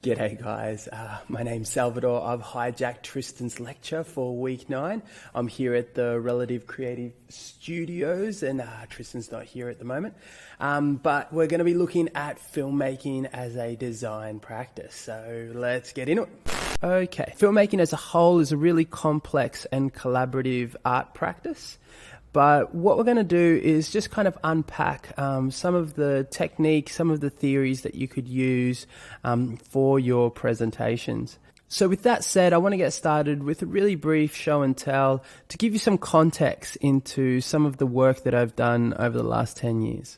G'day guys, my name's Salvador. I've hijacked Tristan's lecture for week 9. I'm here at the Relative Creative Studios and Tristan's not here at the moment. But we're going to be looking at filmmaking as a design practice. So let's get into it. Okay, filmmaking as a whole is a really complex and collaborative art practice. But what we're going to do is just kind of unpack some of the techniques, some of the theories that you could use for your presentations. So with that said, I want to get started with a really brief show and tell to give you some context into some of the work that I've done over the last 10 years.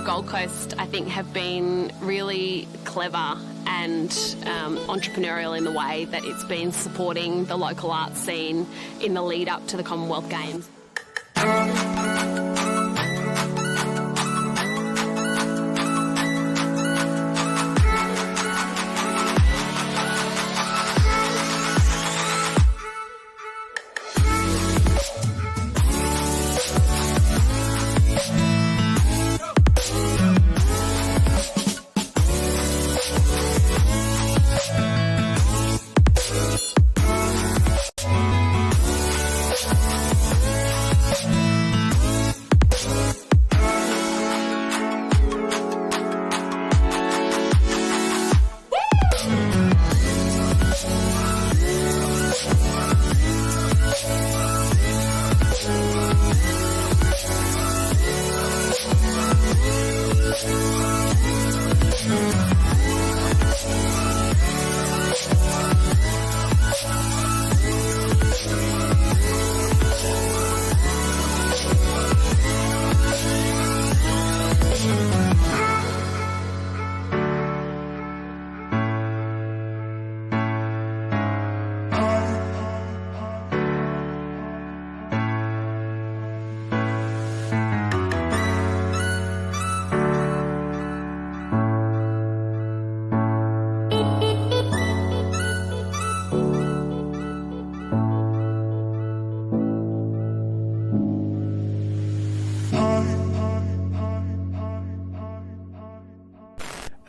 Gold Coast, I think, have been really clever and entrepreneurial in the way that it's been supporting the local art scene in the lead up to the Commonwealth Games.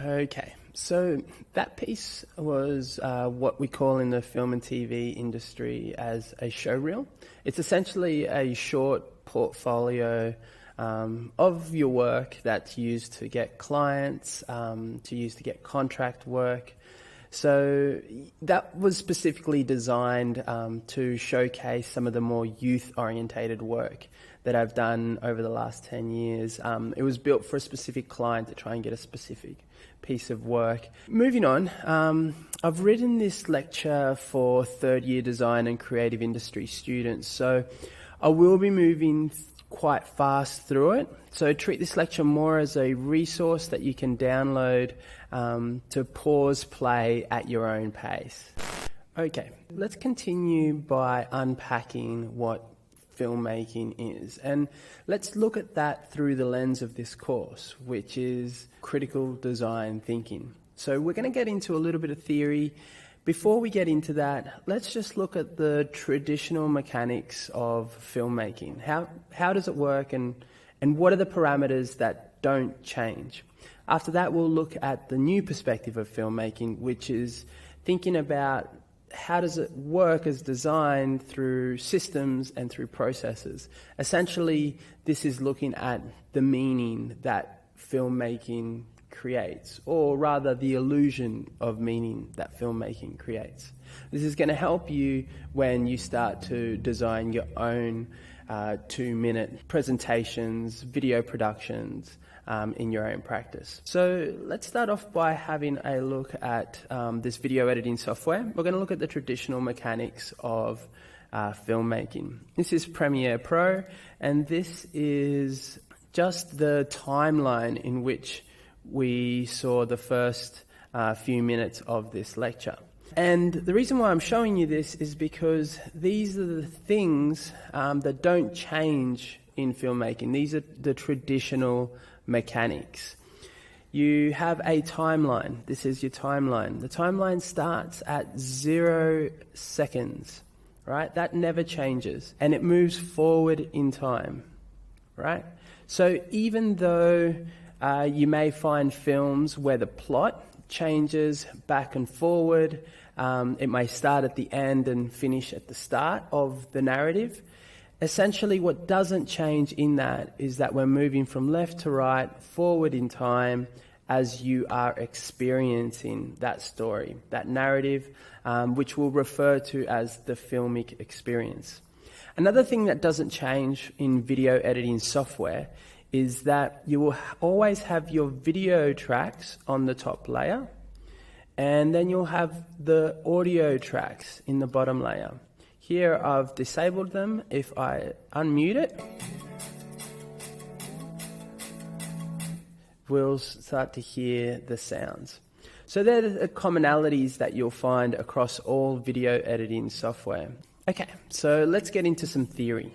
Okay, so that piece was what we call in the film and TV industry as a showreel. It's essentially a short portfolio of your work that's used to get clients, to use to get contract work. So that was specifically designed to showcase some of the more youth-orientated work that I've done over the last 10 years. It was built for a specific client to try and get a specific piece of work. Moving on, I've written this lecture for third-year design and creative industry students, so I will be moving quite fast through it. So treat this lecture more as a resource that you can download to pause play at your own pace. Okay, let's continue by unpacking what filmmaking is. And let's look at that through the lens of this course, which is critical design thinking. So we're going to get into a little bit of theory. Before we get into that, let's just look at the traditional mechanics of filmmaking. How does it work, and what are the parameters that don't change? After that, we'll look at the new perspective of filmmaking, which is thinking about how does it work as design through systems and through processes. Essentially, this is looking at the meaning that filmmaking creates, or rather the illusion of meaning that filmmaking creates. This is going to help you when you start to design your own 2-minute presentations, video productions, in your own practice. So let's start off by having a look at this video editing software. We're going to look at the traditional mechanics of filmmaking. This is Premiere Pro, and this is just the timeline in which we saw the first few minutes of this lecture. And the reason why I'm showing you this is because these are the things that don't change in filmmaking. These are the traditional mechanics. You have a timeline. This is your timeline. The timeline starts at 0 seconds, right? That never changes, and it moves forward in time, right? So even though you may find films where the plot changes back and forward, it may start at the end and finish at the start of the narrative. Essentially, what doesn't change in that is that we're moving from left to right, forward in time, as you are experiencing that story, that narrative, which we'll refer to as the filmic experience. Another thing that doesn't change in video editing software is that you will always have your video tracks on the top layer, and then you'll have the audio tracks in the bottom layer. Here I've disabled them. If I unmute it, we'll start to hear the sounds. So they're the commonalities that you'll find across all video editing software. Okay, so let's get into some theory.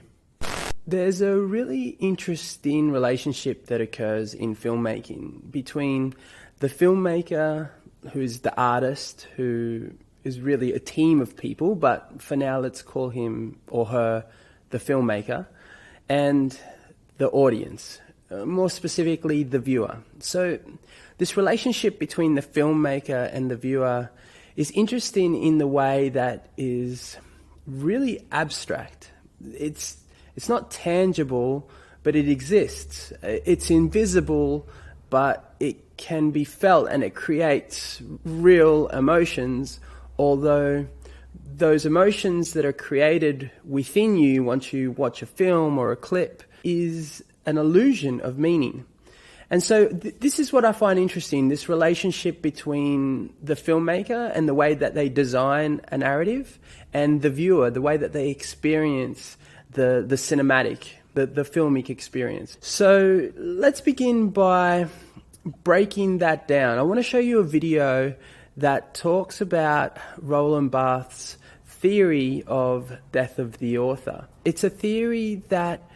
There's a really interesting relationship that occurs in filmmaking between the filmmaker, who's the artist, who is really a team of people, but for now let's call him or her the filmmaker, and the audience, more specifically the viewer. So this relationship between the filmmaker and the viewer is interesting in the way that is really abstract. It's not tangible, but it exists. It's invisible, but it can be felt, and it creates real emotions, although those emotions that are created within you once you watch a film or a clip is an illusion of meaning. And so this is what I find interesting, this relationship between the filmmaker and the way that they design a narrative, and the viewer, the way that they experience the cinematic, the filmic experience. So let's begin by breaking that down. I want to show you a video that talks about Roland Barthes' theory of death of the author. It's a theory that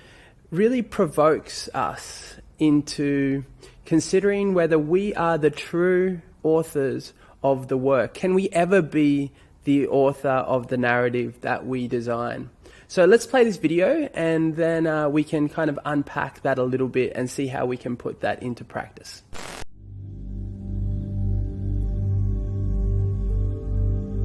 really provokes us into considering whether we are the true authors of the work. Can we ever be the author of the narrative that we design? So let's play this video, and then we can kind of unpack that a little bit and see how we can put that into practice.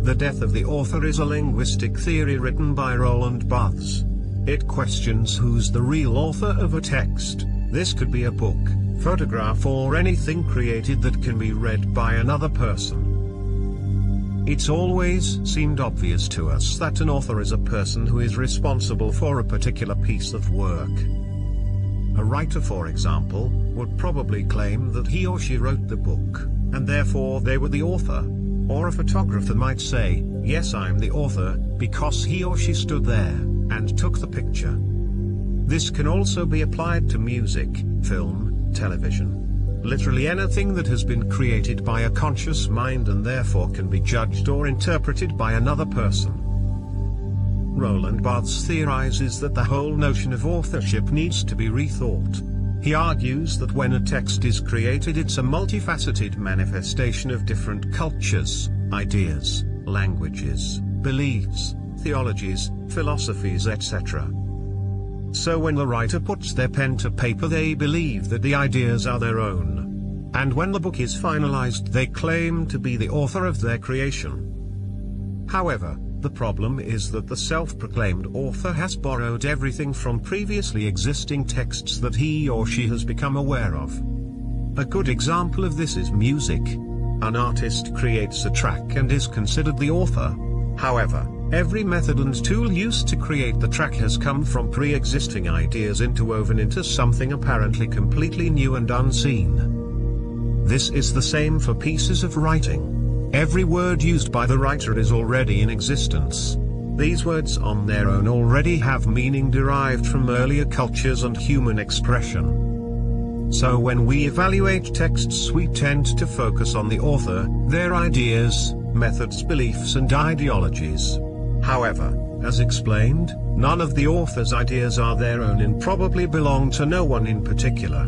The Death of the Author is a linguistic theory written by Roland Barthes. It questions who's the real author of a text. This could be a book, photograph, or anything created that can be read by another person. It's always seemed obvious to us that an author is a person who is responsible for a particular piece of work. A writer, for example, would probably claim that he or she wrote the book, and therefore they were the author. Or a photographer might say, yes, I'm the author, because he or she stood there and took the picture. This can also be applied to music, film, television. literally anything that has been created by a conscious mind and therefore can be judged or interpreted by another person. Roland Barthes theorizes that the whole notion of authorship needs to be rethought. He argues that when a text is created, it's a multifaceted manifestation of different cultures, ideas, languages, beliefs, theologies, philosophies, etc. So when the writer puts their pen to paper, they believe that the ideas are their own. And when the book is finalized, they claim to be the author of their creation. However, the problem is that the self-proclaimed author has borrowed everything from previously existing texts that he or she has become aware of. A good example of this is music. An artist creates a track and is considered the author. However, every method and tool used to create the track has come from pre-existing ideas interwoven into something apparently completely new and unseen. This is the same for pieces of writing. Every word used by the writer is already in existence. These words on their own already have meaning derived from earlier cultures and human expression. So when we evaluate texts, we tend to focus on the author, their ideas, methods, beliefs and ideologies. However, as explained, none of the author's ideas are their own and probably belong to no one in particular.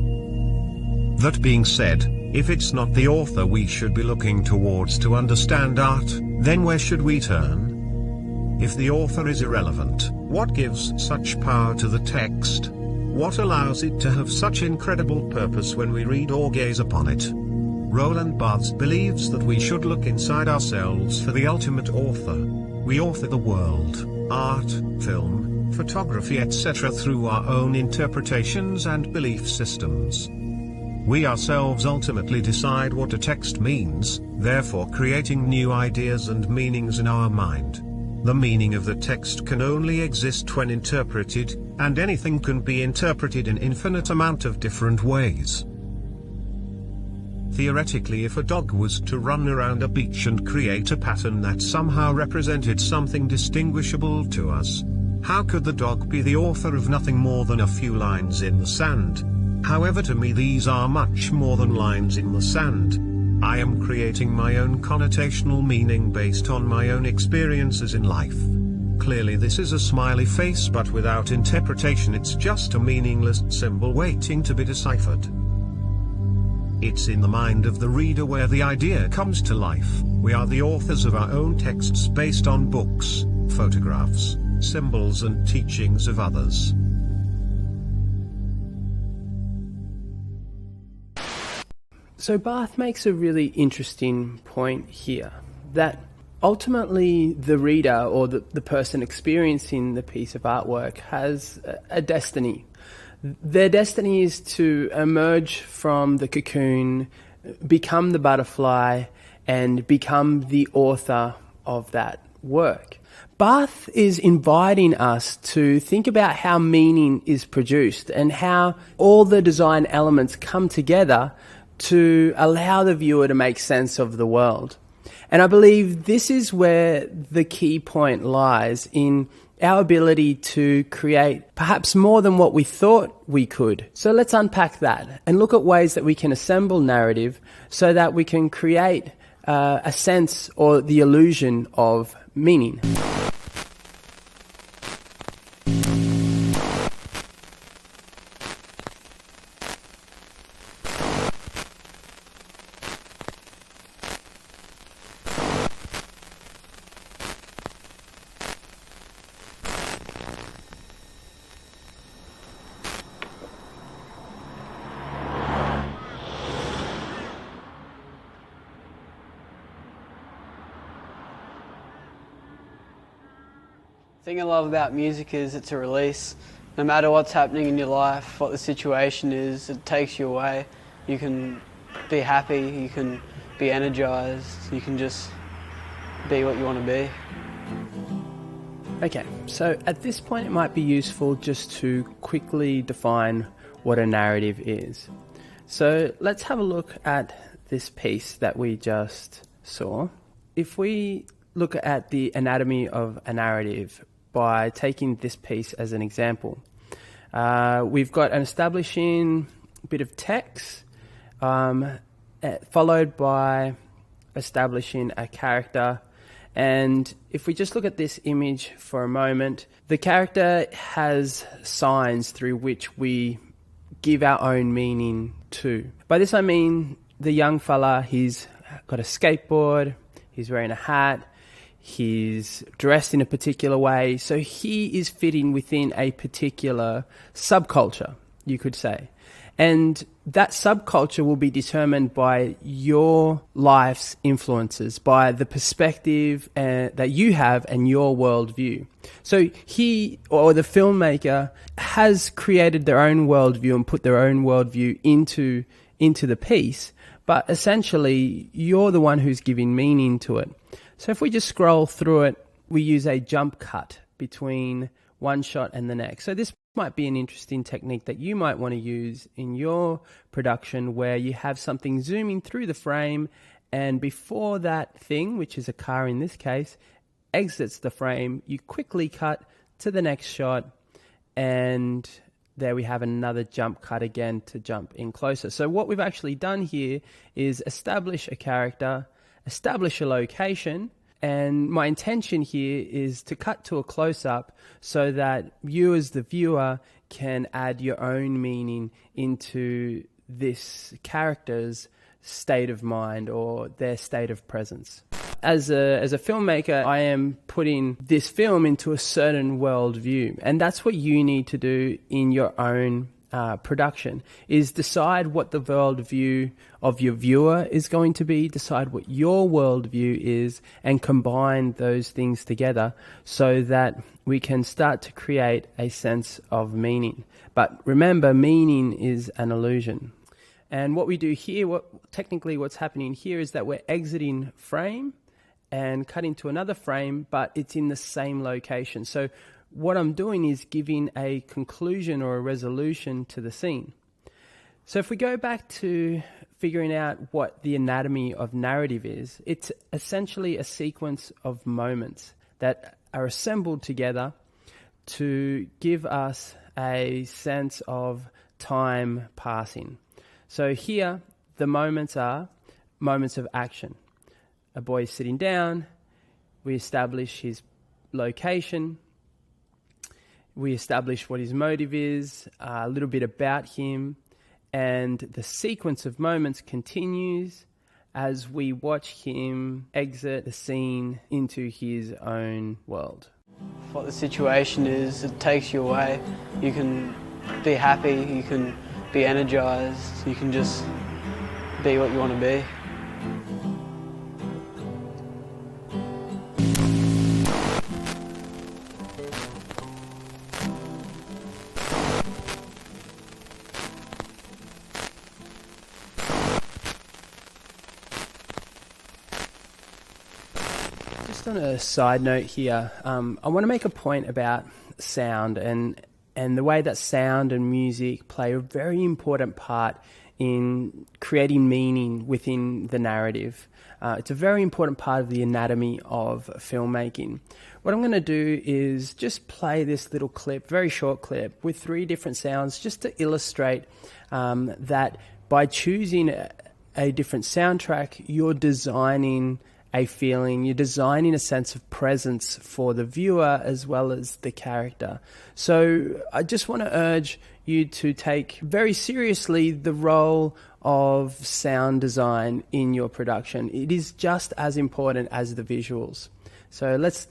That being said, if it's not the author we should be looking towards to understand art, then where should we turn? If the author is irrelevant, what gives such power to the text? What allows it to have such incredible purpose when we read or gaze upon it? Roland Barthes believes that we should look inside ourselves for the ultimate author. We author the world, art, film, photography, etc. through our own interpretations and belief systems. We ourselves ultimately decide what a text means, therefore creating new ideas and meanings in our mind. The meaning of the text can only exist when interpreted, and anything can be interpreted in infinite amount of different ways. Theoretically, if a dog was to run around a beach and create a pattern that somehow represented something distinguishable to us, how could the dog be the author of nothing more than a few lines in the sand? However, to me these are much more than lines in the sand. I am creating my own connotational meaning based on my own experiences in life. Clearly this is a smiley face, but without interpretation it's just a meaningless symbol waiting to be deciphered. It's in the mind of the reader where the idea comes to life. We are the authors of our own texts based on books, photographs, symbols and teachings of others. So Barthes makes a really interesting point here, that ultimately the reader or the person experiencing the piece of artwork has a destiny. Their destiny is to emerge from the cocoon, become the butterfly, and become the author of that work. Barthes is inviting us to think about how meaning is produced and how all the design elements come together to allow the viewer to make sense of the world. And I believe this is where the key point lies in our ability to create perhaps more than what we thought we could. So let's unpack that and look at ways that we can assemble narrative so that we can create a sense or the illusion of meaning. The thing I love about music is it's a release. No matter what's happening in your life, what the situation is, it takes you away. You can be happy, you can be energized, you can just be what you want to be. Okay, so at this point it might be useful just to quickly define what a narrative is. So let's have a look at this piece that we just saw. If we look at the anatomy of a narrative by taking this piece as an example, we've got an establishing bit of text. followed by establishing a character. And if we just look at this image for a moment, the character has signs through which we give our own meaning to. By this I mean the young fella, he's got a skateboard, he's wearing a hat, he's dressed in a particular way, so he is fitting within a particular subculture, you could say. And that subculture will be determined by your life's influences, by the perspective that you have and your worldview. So he, or the filmmaker, has created their own worldview and put their own worldview into the piece, but essentially you're the one who's giving meaning to it. So if we just scroll through it, we use a jump cut between one shot and the next. So this might be an interesting technique that you might want to use in your production, where you have something zooming through the frame, and before that thing, which is a car in this case, exits the frame, you quickly cut to the next shot, and there we have another jump cut again to jump in closer. So what we've actually done here is establish a character, establish a location, and my intention here is to cut to a close-up so that you as the viewer can add your own meaning into this character's state of mind or their state of presence. As a filmmaker, I am putting this film into a certain worldview, and that's what you need to do in your own production, is decide what the worldview of your viewer is going to be, decide what your worldview is, and combine those things together so that we can start to create a sense of meaning. But remember, meaning is an illusion. And what we do here, what's happening here is that we're exiting frame and cutting to another frame, but it's in the same location. So what I'm doing is giving a conclusion or a resolution to the scene. So if we go back to figuring out what the anatomy of narrative is, it's essentially a sequence of moments that are assembled together to give us a sense of time passing. So here, the moments are moments of action. A boy is sitting down, we establish his location, we establish what his motive is, a little bit about him, and the sequence of moments continues as we watch him exit the scene into his own world. What the situation is, it takes you away. You can be happy, you can be energized, you can just be what you want to be. Just on a side note here, I want to make a point about sound and the way that sound and music play a very important part in creating meaning within the narrative. It's a very important part of the anatomy of filmmaking. What I'm going to do is just play this little clip, very short clip, with 3 different sounds just to illustrate that by choosing a different soundtrack, you're designing a feeling, you're designing a sense of presence for the viewer as well as the character. So I just want to urge you to take very seriously the role of sound design in your production. It is just as important as the visuals. So let's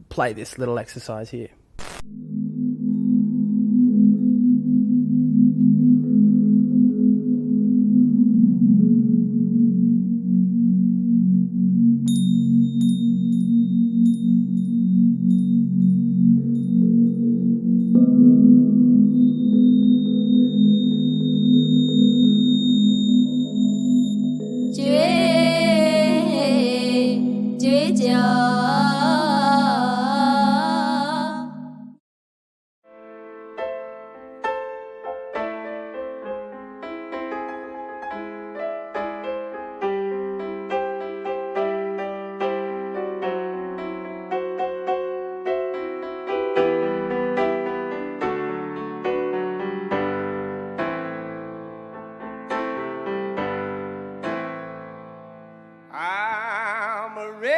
play this little exercise here.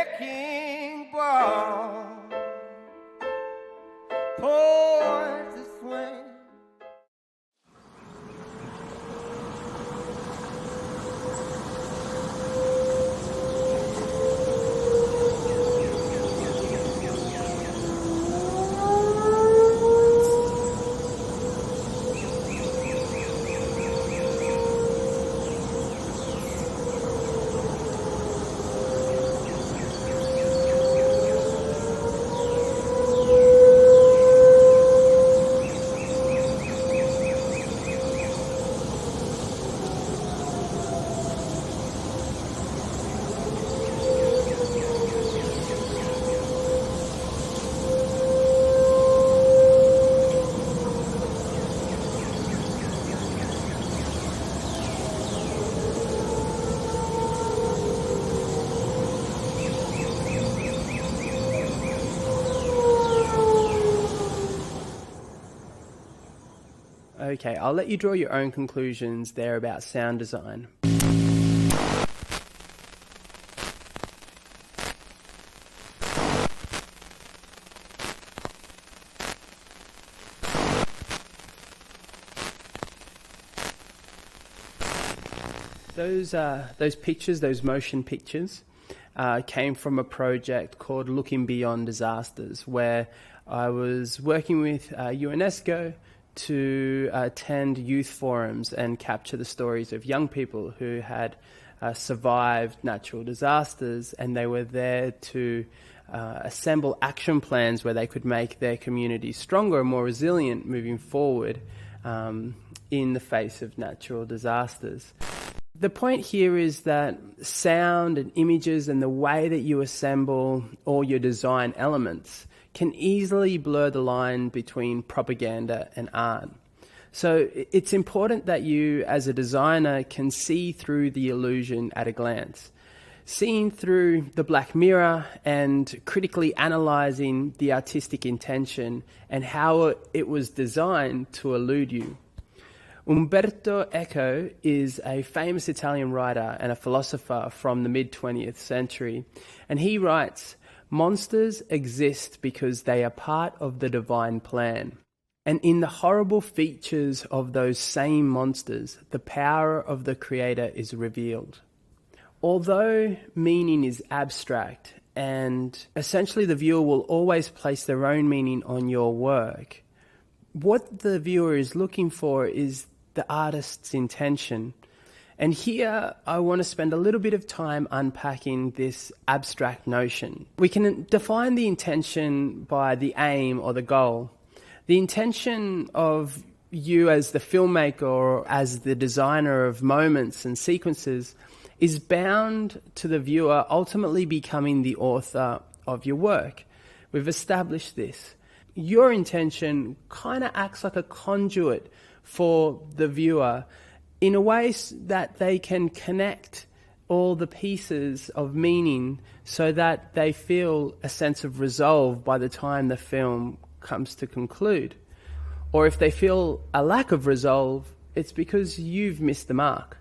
wrecking ball pours the swing. Okay, I'll let you draw your own conclusions there about sound design. Those pictures, those motion pictures, came from a project called Looking Beyond Disasters, where I was working with UNESCO to attend youth forums and capture the stories of young people who had survived natural disasters, and they were there to assemble action plans where they could make their community stronger and more resilient moving forward in the face of natural disasters. The point here is that sound and images and the way that you assemble all your design elements can easily blur the line between propaganda and art. So it's important that you, as a designer, can see through the illusion at a glance. Seeing through the black mirror and critically analysing the artistic intention and how it was designed to elude you. Umberto Eco is a famous Italian writer and a philosopher from the mid-20th century, and he writes, "Monsters exist because they are part of the divine plan. And in the horrible features of those same monsters, the power of the Creator is revealed." Although meaning is abstract and essentially the viewer will always place their own meaning on your work, what the viewer is looking for is the artist's intention. And here I want to spend a little bit of time unpacking this abstract notion. We can define the intention by the aim or the goal. The intention of you as the filmmaker or as the designer of moments and sequences is bound to the viewer ultimately becoming the author of your work. We've established this. Your intention kind of acts like a conduit for the viewer in a way that they can connect all the pieces of meaning so that they feel a sense of resolve by the time the film comes to conclude. Or if they feel a lack of resolve, it's because you've missed the mark.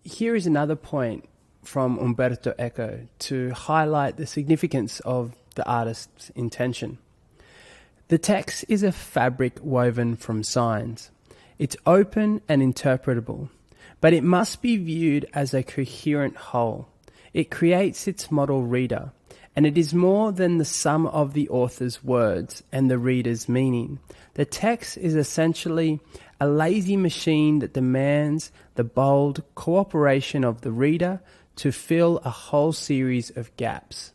Here is another point from Umberto Eco to highlight the significance of the artist's intention. The text is a fabric woven from signs. It's open and interpretable, but it must be viewed as a coherent whole. It creates its model reader, and it is more than the sum of the author's words and the reader's meaning. The text is essentially a lazy machine that demands the bold cooperation of the reader to fill a whole series of gaps.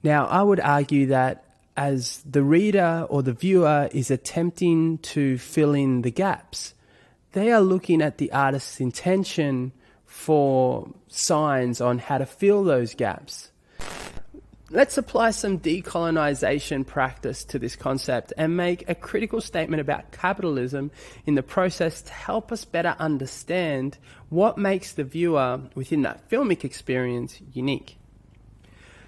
Now, I would argue that as the reader or the viewer is attempting to fill in the gaps, they are looking at the artist's intention for signs on how to fill those gaps. Let's apply some decolonization practice to this concept and make a critical statement about capitalism in the process to help us better understand what makes the viewer within that filmic experience unique.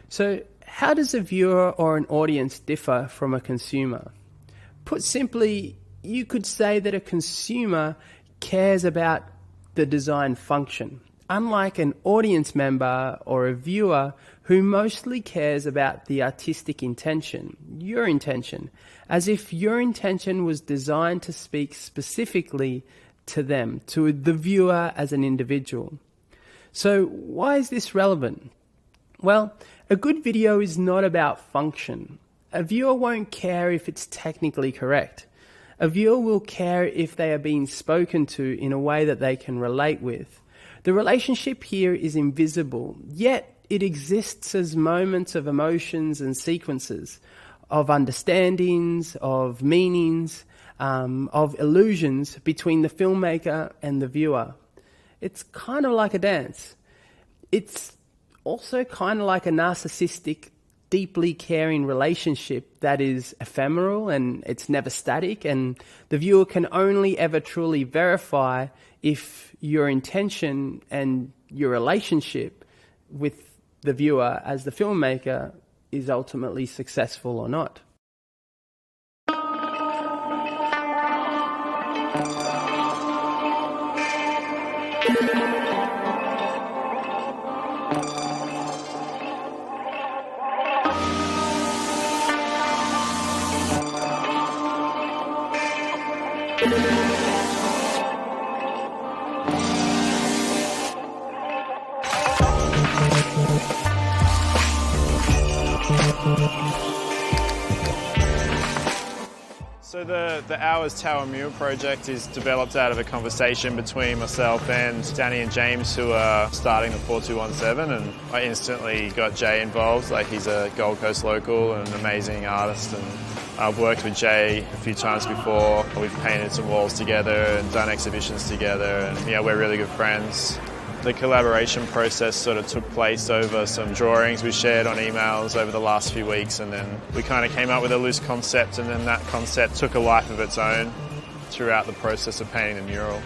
So, how does a viewer or an audience differ from a consumer? Put simply, you could say that a consumer cares about the design function. unlike an audience member or a viewer who mostly cares about the artistic intention, your intention, as if your intention was designed to speak specifically to them, to the viewer as an individual. So why is this relevant? Well, a good video is not about function. A viewer won't care if it's technically correct. A viewer will care if they are being spoken to in a way that they can relate with. The relationship here is invisible, yet it exists as moments of emotions and sequences, of understandings, of meanings, of illusions between the filmmaker and the viewer. It's kind of like a dance. It's also kind of like a narcissistic, deeply caring relationship that is ephemeral and it's never static, and the viewer can only ever truly verify if your intention and your relationship with the viewer as the filmmaker is ultimately successful or not. So the Hours Tower Mural project is developed out of a conversation between myself and Danny and James, who are starting the 4217, and I instantly got Jay involved. Like, he's a Gold Coast local and an amazing artist, and I've worked with Jay a few times before. We've painted some walls together and done exhibitions together, and yeah, we're really good friends. The collaboration process sort of took place over some drawings we shared on emails over the last few weeks, and then we kind of came up with a loose concept, and then that concept took a life of its own throughout the process of painting the mural.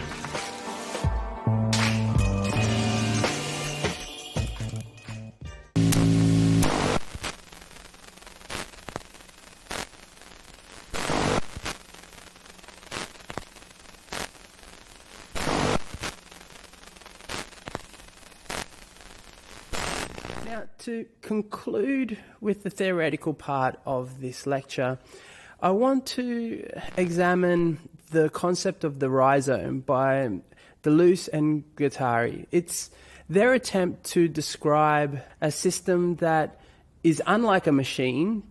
Now, to conclude with the theoretical part of this lecture, I want to examine the concept of the rhizome by Deleuze and Guattari. It's their attempt to describe a system that is unlike a machine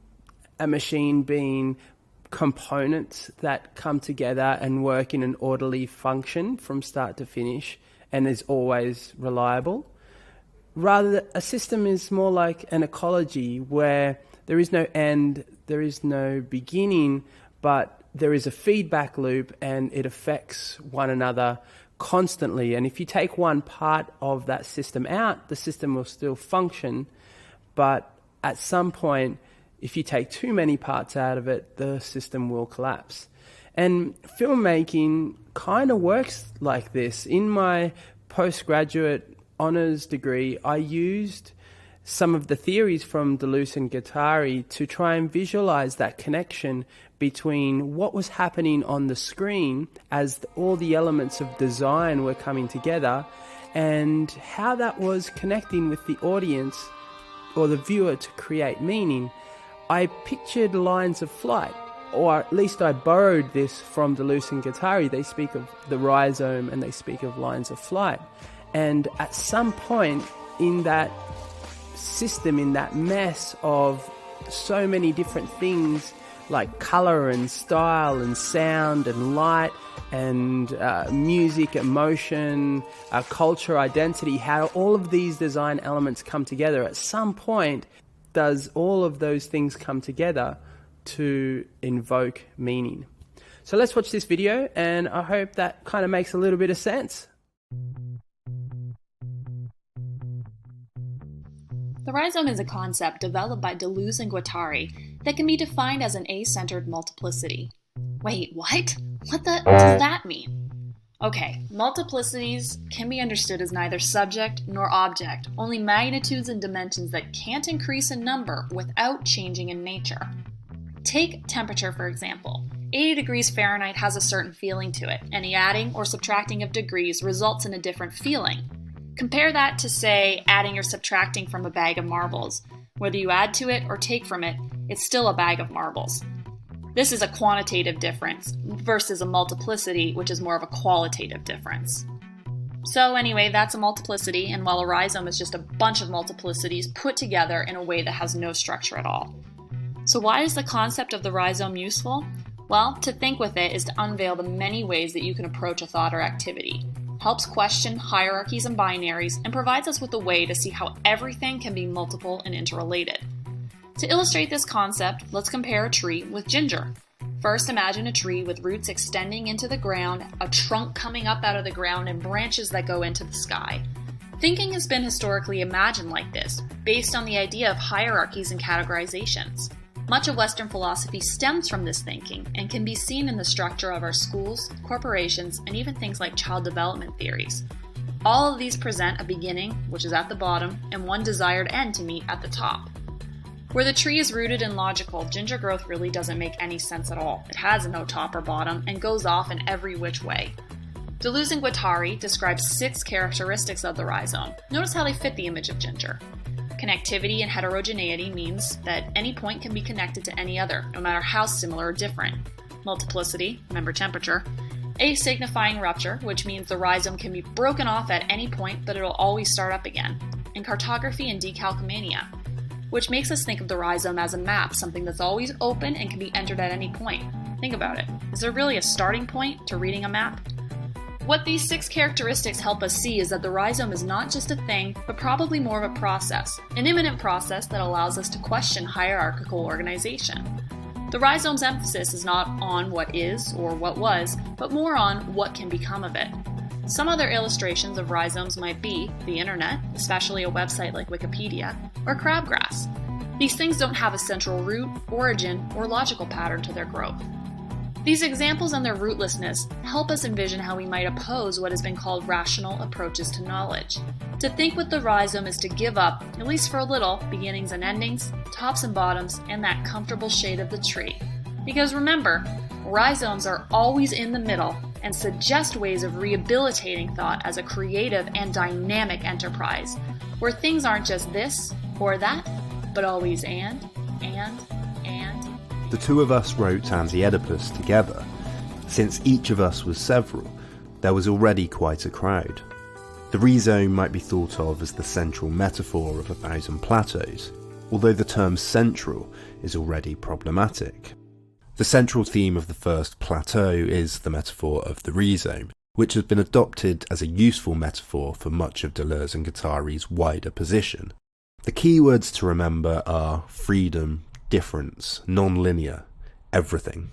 being components that come together and work in an orderly function from start to finish and is always reliable. Rather, a system is more like an ecology where there is no end, there is no beginning, but there is a feedback loop and it affects one another constantly. And if you take one part of that system out, the system will still function, but at some point, if you take too many parts out of it, the system will collapse. And filmmaking kind of works like this. In my postgraduate honours degree, I used some of the theories from Deleuze and Guattari to try and visualize that connection between what was happening on the screen as all the elements of design were coming together and how that was connecting with the audience or the viewer to create meaning. I pictured lines of flight, or at least I borrowed this from Deleuze and Guattari. They speak of the rhizome and they speak of lines of flight. And at some point in that system, in that mess of so many different things like color and style and sound and light and music, emotion, culture, identity, how all of these design elements come together, at some point does all of those things come together to invoke meaning. So let's watch this video, and I hope that kind of makes a little bit of sense. The rhizome is a concept developed by Deleuze and Guattari that can be defined as an A-centered multiplicity. Wait, what? What does that mean? Okay, multiplicities can be understood as neither subject nor object, only magnitudes and dimensions that can't increase in number without changing in nature. Take temperature, for example. 80 degrees Fahrenheit has a certain feeling to it. Any adding or subtracting of degrees results in a different feeling. Compare that to, say, adding or subtracting from a bag of marbles. Whether you add to it or take from it, it's still a bag of marbles. This is a quantitative difference versus a multiplicity, which is more of a qualitative difference. So anyway, that's a multiplicity, and while a rhizome is just a bunch of multiplicities put together in a way that has no structure at all. So why is the concept of the rhizome useful? Well, to think with it is to unveil the many ways that you can approach a thought or activity. Helps question hierarchies and binaries, and provides us with a way to see how everything can be multiple and interrelated. To illustrate this concept, let's compare a tree with ginger. First, imagine a tree with roots extending into the ground, a trunk coming up out of the ground, and branches that go into the sky. Thinking has been historically imagined like this, based on the idea of hierarchies and categorizations. Much of Western philosophy stems from this thinking and can be seen in the structure of our schools, corporations, and even things like child development theories. All of these present a beginning, which is at the bottom, and one desired end to meet at the top. Where the tree is rooted and logical, ginger growth really doesn't make any sense at all. It has no top or bottom and goes off in every which way. Deleuze and Guattari describes 6 characteristics of the rhizome. Notice how they fit the image of ginger. Connectivity and heterogeneity means that any point can be connected to any other, no matter how similar or different. Multiplicity, remember temperature. Asignifying rupture, which means the rhizome can be broken off at any point, but it'll always start up again. And cartography and decalcomania, which makes us think of the rhizome as a map, something that's always open and can be entered at any point. Think about it. Is there really a starting point to reading a map? What these 6 characteristics help us see is that the rhizome is not just a thing, but probably more of a process, an immanent process that allows us to question hierarchical organization. The rhizome's emphasis is not on what is or what was, but more on what can become of it. Some other illustrations of rhizomes might be the internet, especially a website like Wikipedia, or crabgrass. These things don't have a central root, origin, or logical pattern to their growth. These examples and their rootlessness help us envision how we might oppose what has been called rational approaches to knowledge. To think with the rhizome is to give up, at least for a little, beginnings and endings, tops and bottoms, and that comfortable shade of the tree. Because remember, rhizomes are always in the middle and suggest ways of rehabilitating thought as a creative and dynamic enterprise, where things aren't just this or that, but always and. The two of us wrote Anti-Oedipus together. Since each of us was several, there was already quite a crowd. The rhizome might be thought of as the central metaphor of 1,000 plateaus, although the term central is already problematic. The central theme of the first plateau is the metaphor of the rhizome, which has been adopted as a useful metaphor for much of Deleuze and Guattari's wider position. The key words to remember are freedom, difference, non-linear, everything.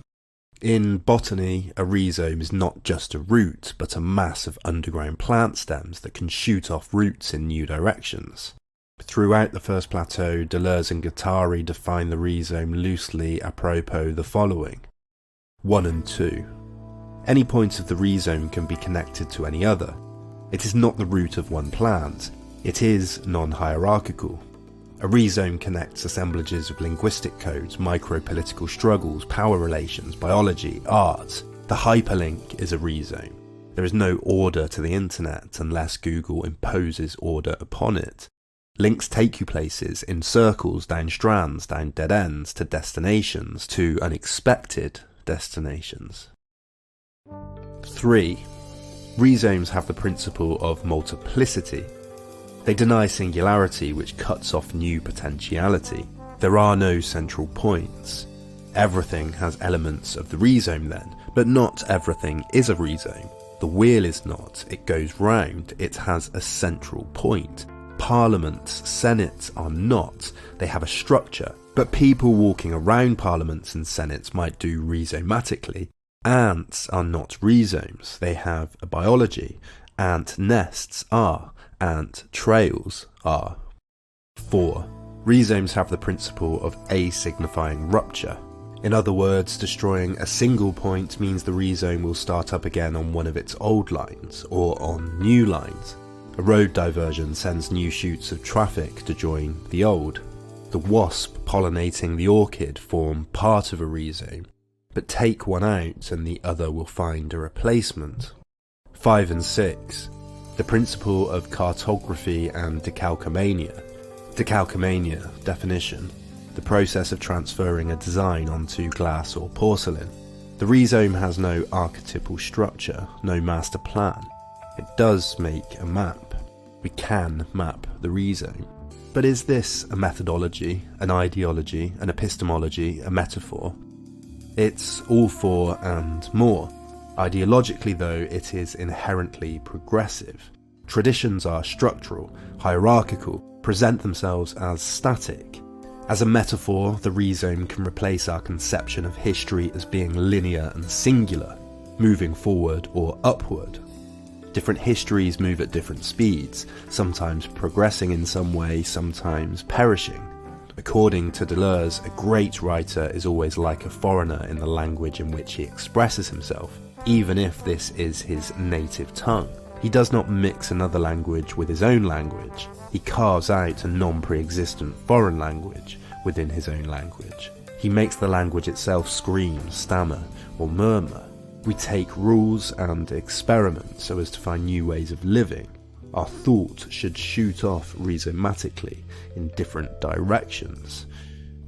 In botany, a rhizome is not just a root, but a mass of underground plant stems that can shoot off roots in new directions. Throughout the first plateau, Deleuze and Guattari define the rhizome loosely apropos the following. 1 and 2. Any point of the rhizome can be connected to any other. It is not the root of one plant. It is non-hierarchical. A rhizome connects assemblages of linguistic codes, micro-political struggles, power relations, biology, art. The hyperlink is a rhizome. There is no order to the internet unless Google imposes order upon it. Links take you places, in circles, down strands, down dead ends, to destinations, to unexpected destinations. 3. Rhizomes have the principle of multiplicity. They deny singularity, which cuts off new potentiality. There are no central points. Everything has elements of the rhizome then, but not everything is a rhizome. The wheel is not, it goes round, it has a central point. Parliaments, senates are not, they have a structure, but people walking around parliaments and senates might do rhizomatically. Ants are not rhizomes, they have a biology. Ant nests are. Ant trails are. 4. Rhizomes have the principle of asignifying rupture. In other words, destroying a single point means the rhizome will start up again on one of its old lines, or on new lines. A road diversion sends new shoots of traffic to join the old. The wasp pollinating the orchid form part of a rhizome, but take one out and the other will find a replacement. 5 and 6. the principle of cartography and decalcomania. Decalcomania, definition, the process of transferring a design onto glass or porcelain. The rhizome has no archetypal structure, no master plan. It does make a map. We can map the rhizome. But is this a methodology, an ideology, an epistemology, a metaphor? It's all four and more. Ideologically, though, it is inherently progressive. Traditions are structural, hierarchical, present themselves as static. As a metaphor, the rhizome can replace our conception of history as being linear and singular, moving forward or upward. Different histories move at different speeds, sometimes progressing in some way, sometimes perishing. According to Deleuze, a great writer is always like a foreigner in the language in which he expresses himself, even if this is his native tongue. He does not mix another language with his own language. He carves out a non-pre-existent foreign language within his own language. He makes the language itself scream, stammer, or murmur. We take rules and experiment so as to find new ways of living. Our thought should shoot off rhizomatically in different directions.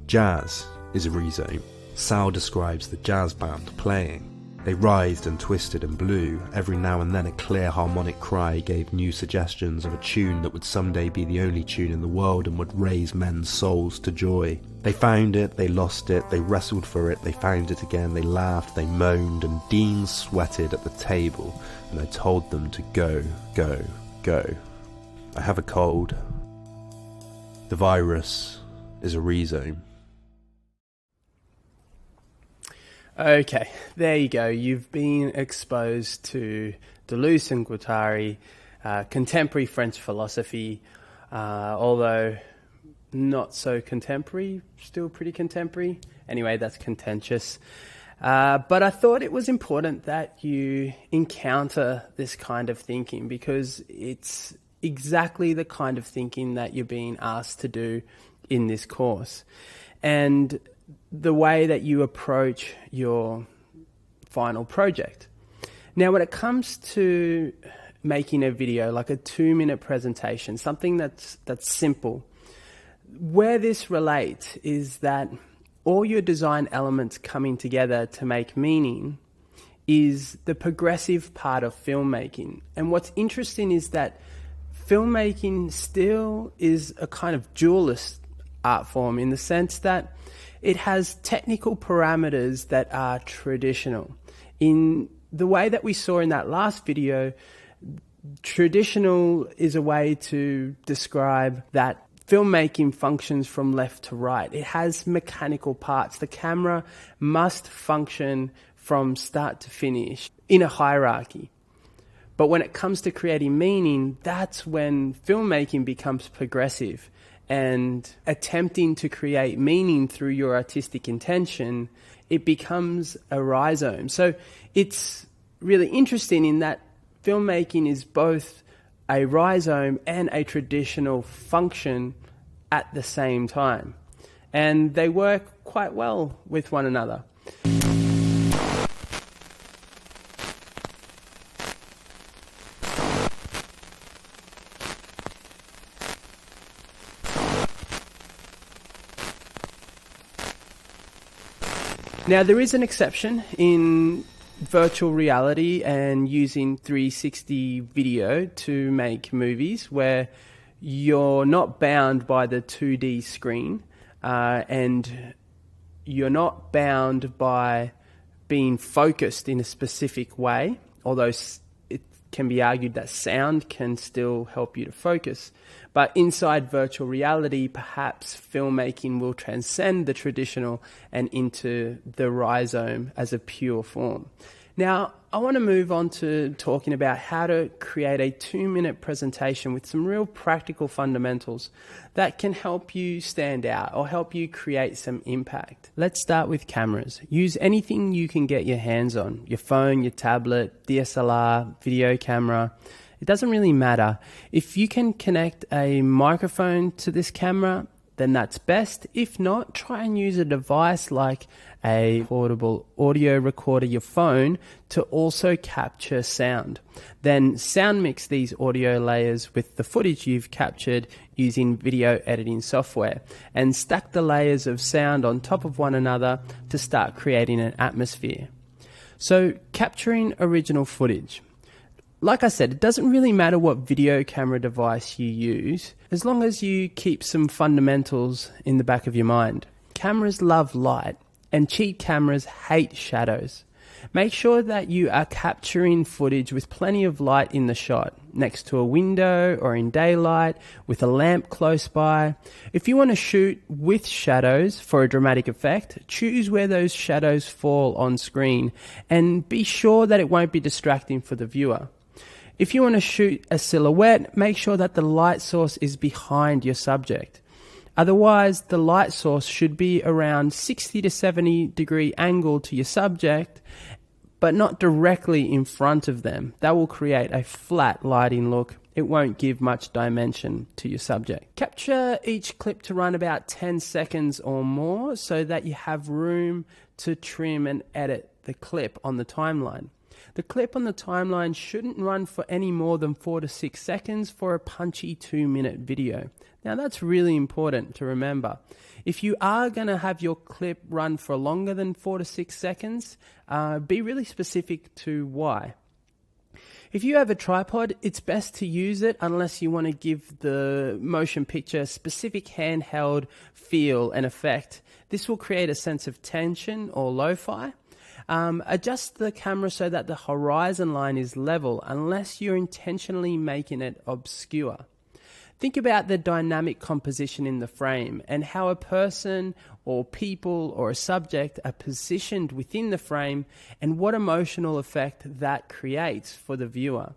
Jazz is a rhizome. Sal describes the jazz band playing. They writhed and twisted and blew. Every now and then a clear harmonic cry gave new suggestions of a tune that would someday be the only tune in the world and would raise men's souls to joy. They found it, they lost it, they wrestled for it, they found it again, they laughed, they moaned, and Dean sweated at the table, and I told them to go, go, go. I have a cold. The virus is a rhizome. Okay, there you go. You've been exposed to Deleuze and Guattari, contemporary French philosophy, although not so contemporary, still pretty contemporary. Anyway, that's contentious. But I thought it was important that you encounter this kind of thinking because it's exactly the kind of thinking that you're being asked to do in this course. And the way that you approach your final project. Now, when it comes to making a video, like a 2-minute presentation, something that's simple, where this relates is that all your design elements coming together to make meaning is the progressive part of filmmaking. And what's interesting is that filmmaking still is a kind of dualist art form in the sense that it has technical parameters that are traditional. In the way that we saw in that last video, traditional is a way to describe that filmmaking functions from left to right. It has mechanical parts. The camera must function from start to finish in a hierarchy. But when it comes to creating meaning, that's when filmmaking becomes progressive. And attempting to create meaning through your artistic intention, it becomes a rhizome. So it's really interesting in that filmmaking is both a rhizome and a traditional function at the same time. And they work quite well with one another. Now, there is an exception in virtual reality and using 360 video to make movies where you're not bound by the 2D screen and you're not bound by being focused in a specific way, although it can be argued that sound can still help you to focus. But inside virtual reality, perhaps filmmaking will transcend the traditional and into the rhizome as a pure form. Now, I want to move on to talking about how to create a 2-minute presentation with some real practical fundamentals that can help you stand out or help you create some impact. Let's start with cameras. Use anything you can get your hands on, your phone, your tablet, DSLR, video camera. It doesn't really matter. If you can connect a microphone to this camera, then that's best. If not, try and use a device like a portable audio recorder, your phone, to also capture sound. Then sound mix these audio layers with the footage you've captured using video editing software, and stack the layers of sound on top of one another to start creating an atmosphere. So, capturing original footage. Like I said, it doesn't really matter what video camera device you use, as long as you keep some fundamentals in the back of your mind. Cameras love light, and cheap cameras hate shadows. Make sure that you are capturing footage with plenty of light in the shot, next to a window or in daylight, with a lamp close by. If you want to shoot with shadows for a dramatic effect, choose where those shadows fall on screen, and be sure that it won't be distracting for the viewer. If you want to shoot a silhouette, make sure that the light source is behind your subject. Otherwise, the light source should be around 60 to 70 degree angle to your subject, but not directly in front of them. That will create a flat lighting look. It won't give much dimension to your subject. Capture each clip to run about 10 seconds or more so that you have room to trim and edit the clip on the timeline. The clip on the timeline shouldn't run for any more than 4 to 6 seconds for a punchy 2-minute video. Now that's really important to remember. If you are going to have your clip run for longer than 4 to 6 seconds, be really specific to why. If you have a tripod, it's best to use it unless you want to give the motion picture a specific handheld feel and effect. This will create a sense of tension or lo-fi. Adjust the camera so that the horizon line is level unless you're intentionally making it obscure. Think about the dynamic composition in the frame and how a person or people or a subject are positioned within the frame and what emotional effect that creates for the viewer.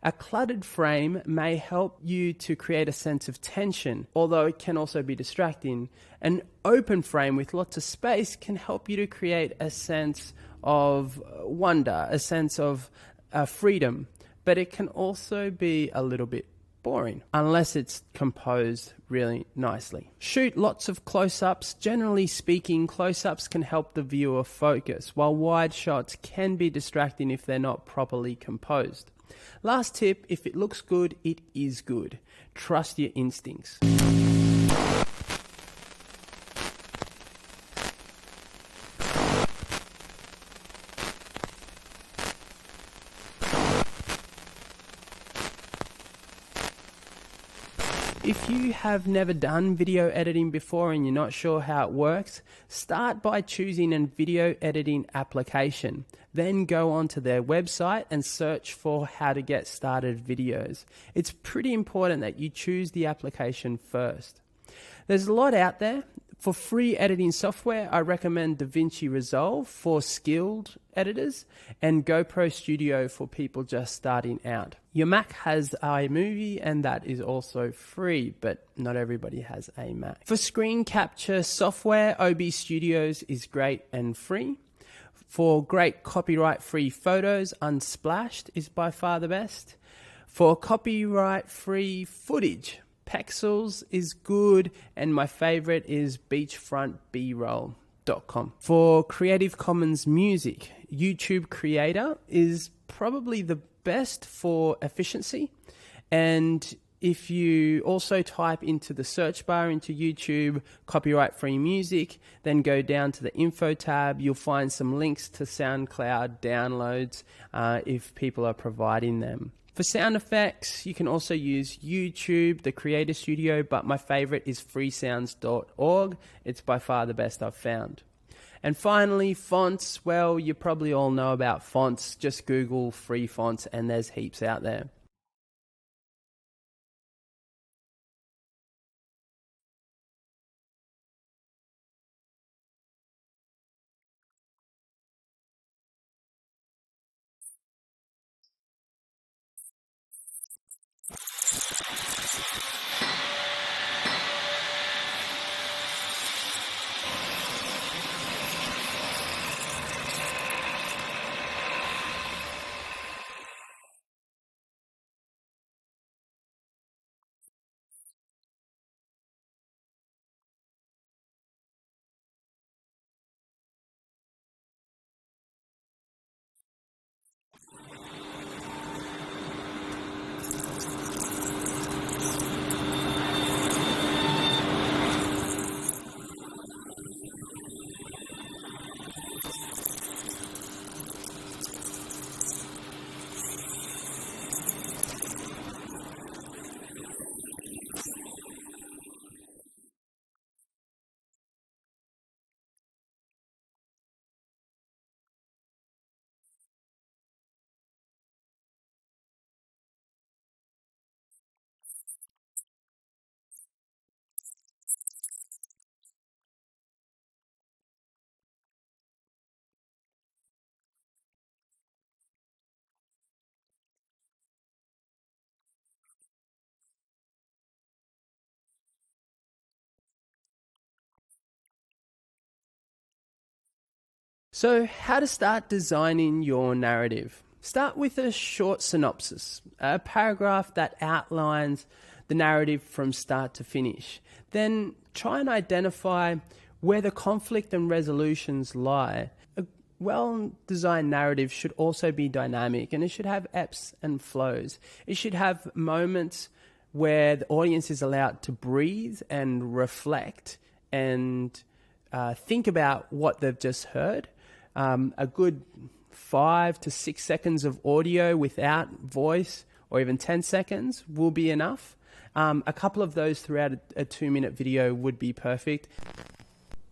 A cluttered frame may help you to create a sense of tension, although it can also be distracting. An open frame with lots of space can help you to create a sense of wonder, a sense of freedom, but it can also be a little bit boring unless it's composed really nicely. Shoot lots of close-ups. Generally speaking, close-ups can help the viewer focus, while wide shots can be distracting if they're not properly composed. Last tip, if it looks good, it is good. Trust your instincts. If you have never done video editing before and you're not sure how it works, start by choosing a video editing application. Then go onto their website and search for how to get started videos. It's pretty important that you choose the application first. There's a lot out there. For free editing software, I recommend DaVinci Resolve for skilled editors and GoPro Studio for people just starting out. Your Mac has iMovie and that is also free, but not everybody has a Mac. For screen capture software, OB Studios is great and free. For great copyright-free photos, Unsplash is by far the best. For copyright-free footage, Pexels is good, and my favorite is beachfrontbroll.com. For Creative Commons music, YouTube Creator is probably the best for efficiency. And if you also type into the search bar into YouTube copyright-free music, then go down to the info tab, you'll find some links to SoundCloud downloads if people are providing them. For sound effects, you can also use YouTube, the Creator Studio, but my favorite is freesounds.org. It's by far the best I've found. And finally, fonts. Well, you probably all know about fonts. Just Google free fonts and there's heaps out there. So, how to start designing your narrative? Start with a short synopsis, a paragraph that outlines the narrative from start to finish. Then try and identify where the conflict and resolutions lie. A well-designed narrative should also be dynamic, and it should have ebbs and flows. It should have moments where the audience is allowed to breathe and reflect and think about what they've just heard. A good 5 to 6 seconds of audio without voice, or even 10 seconds, will be enough. A couple of those throughout a 2-minute video would be perfect.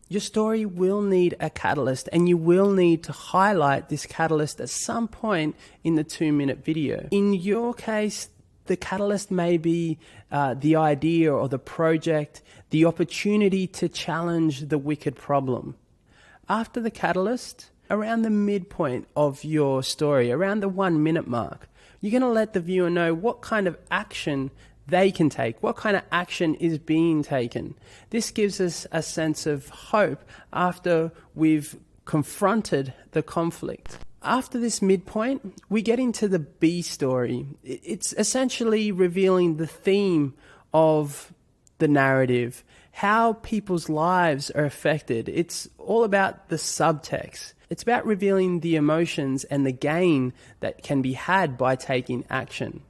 Your story will need a catalyst, and you will need to highlight this catalyst at some point in the 2-minute video. In your case, the catalyst may be the idea or the project, the opportunity to challenge the wicked problem. After the catalyst, around the midpoint of your story, around the 1-minute mark, you're going to let the viewer know what kind of action they can take, what kind of action is being taken. This gives us a sense of hope after we've confronted the conflict. After this midpoint, we get into the B story. It's essentially revealing the theme of the narrative, how people's lives are affected. It's all about the subtext. It's about revealing the emotions and the gain that can be had by taking action.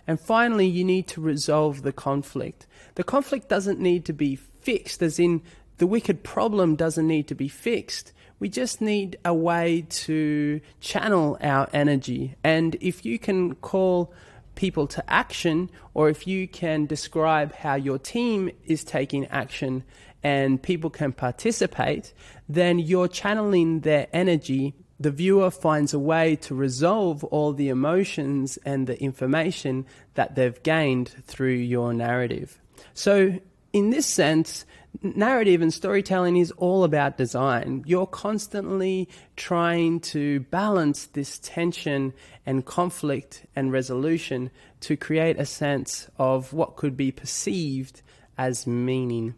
And finally, you need to resolve the conflict. The conflict doesn't need to be fixed, as in the wicked problem doesn't need to be fixed. We just need a way to channel our energy. And if you can call people to action, or if you can describe how your team is taking action and people can participate, then you're channeling their energy. The viewer finds a way to resolve all the emotions and the information that they've gained through your narrative. So in this sense, narrative and storytelling is all about design. You're constantly trying to balance this tension and conflict and resolution to create a sense of what could be perceived as meaning.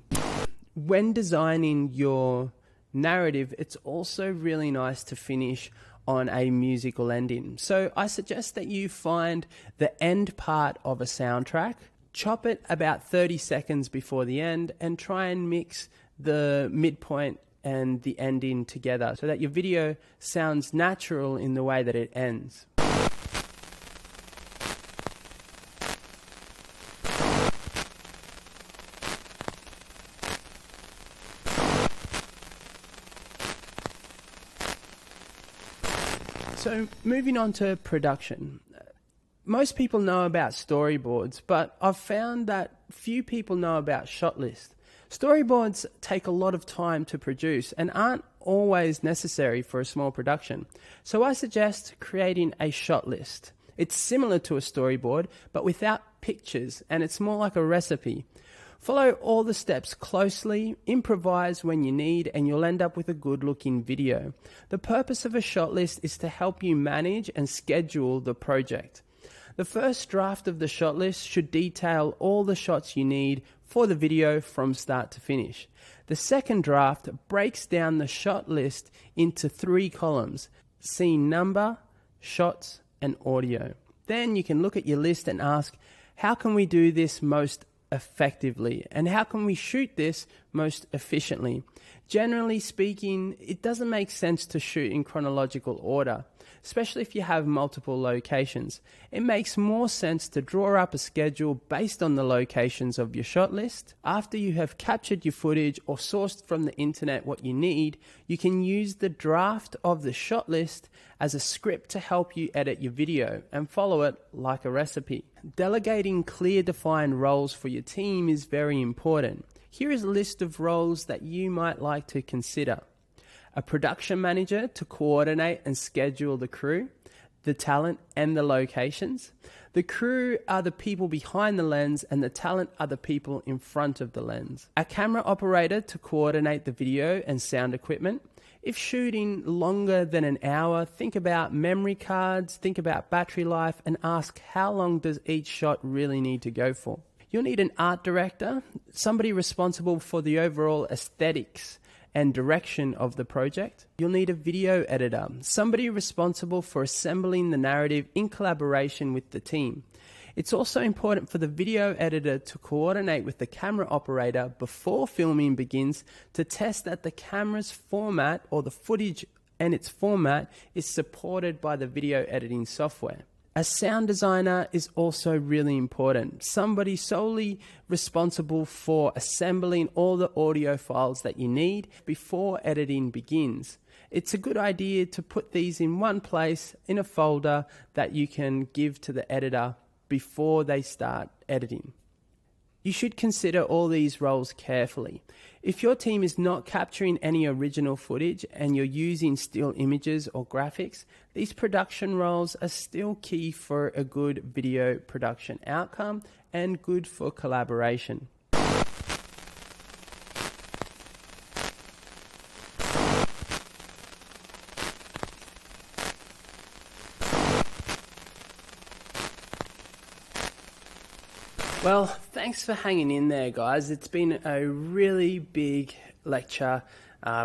When designing your narrative, it's also really nice to finish on a musical ending. So I suggest that you find the end part of a soundtrack, chop it about 30 seconds before the end, and try and mix the midpoint and the ending together so that your video sounds natural in the way that it ends. So moving on to production. Most people know about storyboards, but I've found that few people know about shot list. Storyboards take a lot of time to produce and aren't always necessary for a small production. So I suggest creating a shot list. It's similar to a storyboard, but without pictures, and it's more like a recipe. Follow all the steps closely, improvise when you need, and you'll end up with a good-looking video. The purpose of a shot list is to help you manage and schedule the project. The first draft of the shot list should detail all the shots you need for the video from start to finish. The second draft breaks down the shot list into 3 columns: scene number, shots, and audio. Then you can look at your list and ask, how can we do this most effectively, and how can we shoot this most efficiently? Generally speaking, it doesn't make sense to shoot in chronological order, especially if you have multiple locations. It makes more sense to draw up a schedule based on the locations of your shot list. After you have captured your footage or sourced from the internet what you need, you can use the draft of the shot list as a script to help you edit your video and follow it like a recipe. Delegating clear defined roles for your team is very important. Here is a list of roles that you might like to consider. A production manager to coordinate and schedule the crew, the talent and the locations. The crew are the people behind the lens and the talent are the people in front of the lens. A camera operator to coordinate the video and sound equipment. If shooting longer than an hour, think about memory cards, think about battery life, and ask how long does each shot really need to go for. You'll need an art director, somebody responsible for the overall aesthetics and direction of the project. You'll need a video editor, somebody responsible for assembling the narrative in collaboration with the team. It's also important for the video editor to coordinate with the camera operator before filming begins to test that the camera's format or the footage and its format is supported by the video editing software. A sound designer is also really important. Somebody solely responsible for assembling all the audio files that you need before editing begins. It's a good idea to put these in one place in a folder that you can give to the editor before they start editing. You should consider all these roles carefully. If your team is not capturing any original footage and you're using still images or graphics, these production roles are still key for a good video production outcome and good for collaboration. Well, thanks for hanging in there, guys. It's been a really big lecture.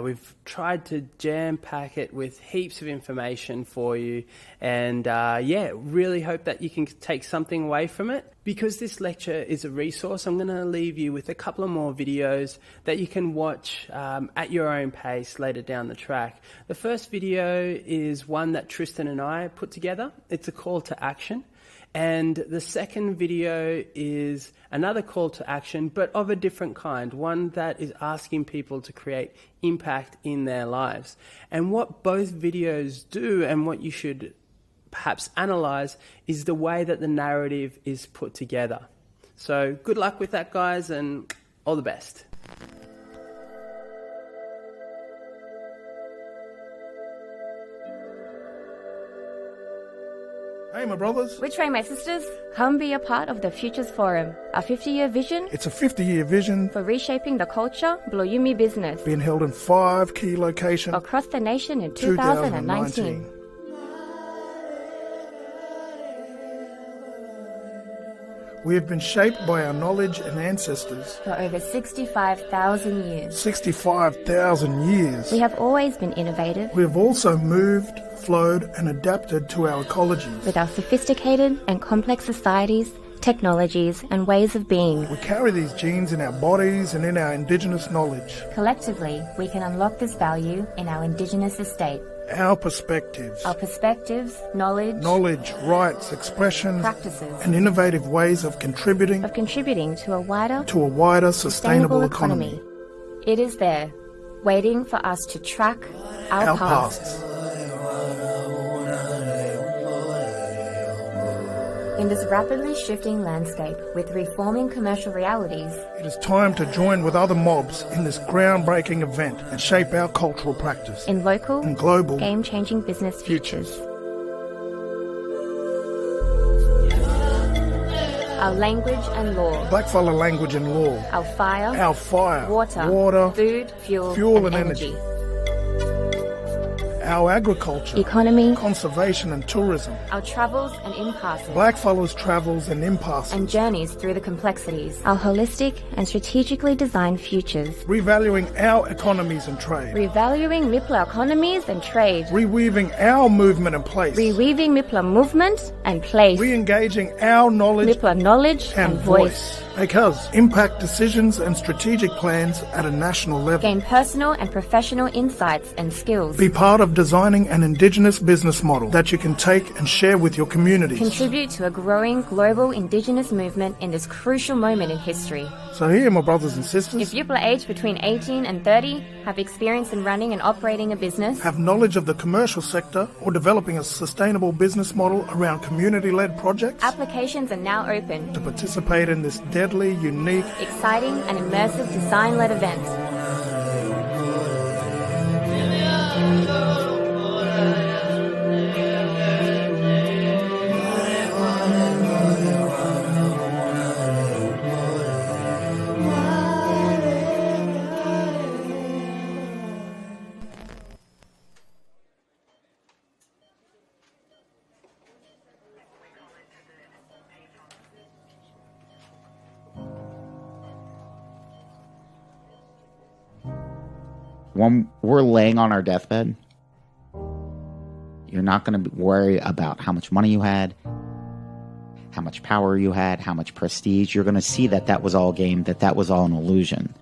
We've tried to jam-pack it with heaps of information for you. And really hope that you can take something away from it. Because this lecture is a resource, I'm going to leave you with a couple of more videos that you can watch at your own pace later down the track. The first video is one that Tristan and I put together. It's a call to action. And the second video is another call to action, but of a different kind, one that is asking people to create impact in their lives. And what both videos do and what you should perhaps analyze is the way that the narrative is put together. So good luck with that, guys, and all the best. Hey, my brothers. Which way, my sisters? Come be a part of the Futures Forum, our 50-year vision. It's a 50-year vision for reshaping the culture, Bloyumi business. Being held in 5 key locations across the nation in 2019. We have been shaped by our knowledge and ancestors for over 65,000 years. 65,000 years. We have always been innovative. We have also moved, flowed and adapted to our ecologies. With our sophisticated and complex societies, technologies and ways of being. We carry these genes in our bodies and in our indigenous knowledge. Collectively, we can unlock this value in our indigenous estate. Our perspectives, knowledge, rights, expression, practices, and innovative ways of contributing to a wider sustainable economy. It is there, waiting for us to track our pasts. In this rapidly shifting landscape with reforming commercial realities, it is time to join with other mobs in this groundbreaking event and shape our cultural practice in local and global game-changing business futures. Our language and law. Blackfella language and law. Our fire. Water. Food, fuel and energy. Our agriculture, economy, conservation and tourism. Our travels and impasses. Blackfellas travels and impasses. And journeys through the complexities. Our holistic and strategically designed futures. Revaluing our economies and trade. Revaluing Mipla economies and trade. Reweaving our movement and place. Reweaving Mipla movement and place. Re-engaging our knowledge. Mipla knowledge and voice. Because impact decisions and strategic plans at a national level. Gain personal and professional insights and skills. Be part of designing an indigenous business model that you can take and share with your communities. Contribute to a growing global indigenous movement in this crucial moment in history. So here, my brothers and sisters, if you are aged between 18 and 30, have experience in running and operating a business, have knowledge of the commercial sector or developing a sustainable business model around community-led projects, applications are now open to participate in this deadly, unique, exciting and immersive design-led event. When we're laying on our deathbed, you're not going to worry about how much money you had, how much power you had, how much prestige. You're going to see that that was all game, that was all an illusion.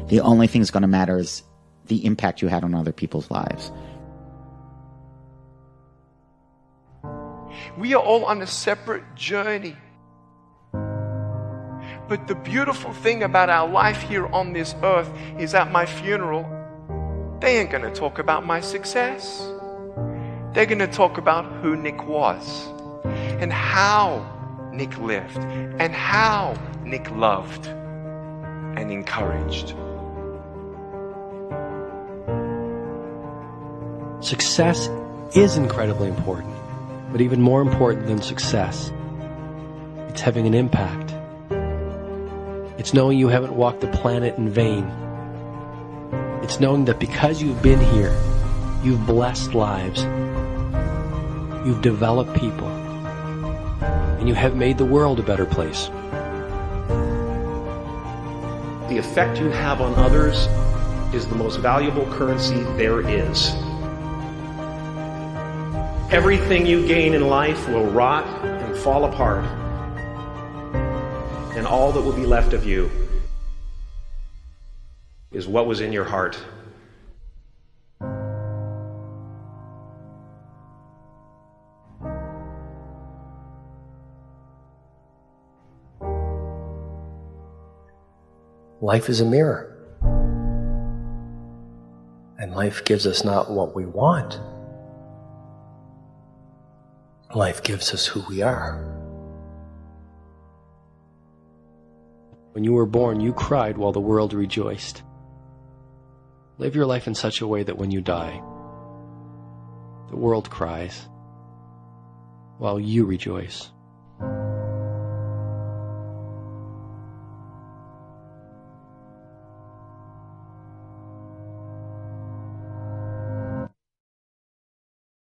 The only thing that's going to matter is the impact you had on other people's lives. We are all on a separate journey. But the beautiful thing about our life here on this earth is at my funeral, they ain't going to talk about my success. They're going to talk about who Nick was and how Nick lived and how Nick loved and encouraged. Success is incredibly important, but even more important than success, it's having an impact. It's knowing you haven't walked the planet in vain. It's knowing that because you've been here, you've blessed lives, you've developed people, and you have made the world a better place. The effect you have on others is the most valuable currency there is. Everything you gain in life will rot and fall apart, and all that will be left of you is what was in your heart. Life is a mirror. And life gives us not what we want. Life gives us who we are. When you were born, you cried while the world rejoiced. Live your life in such a way that when you die, the world cries while you rejoice.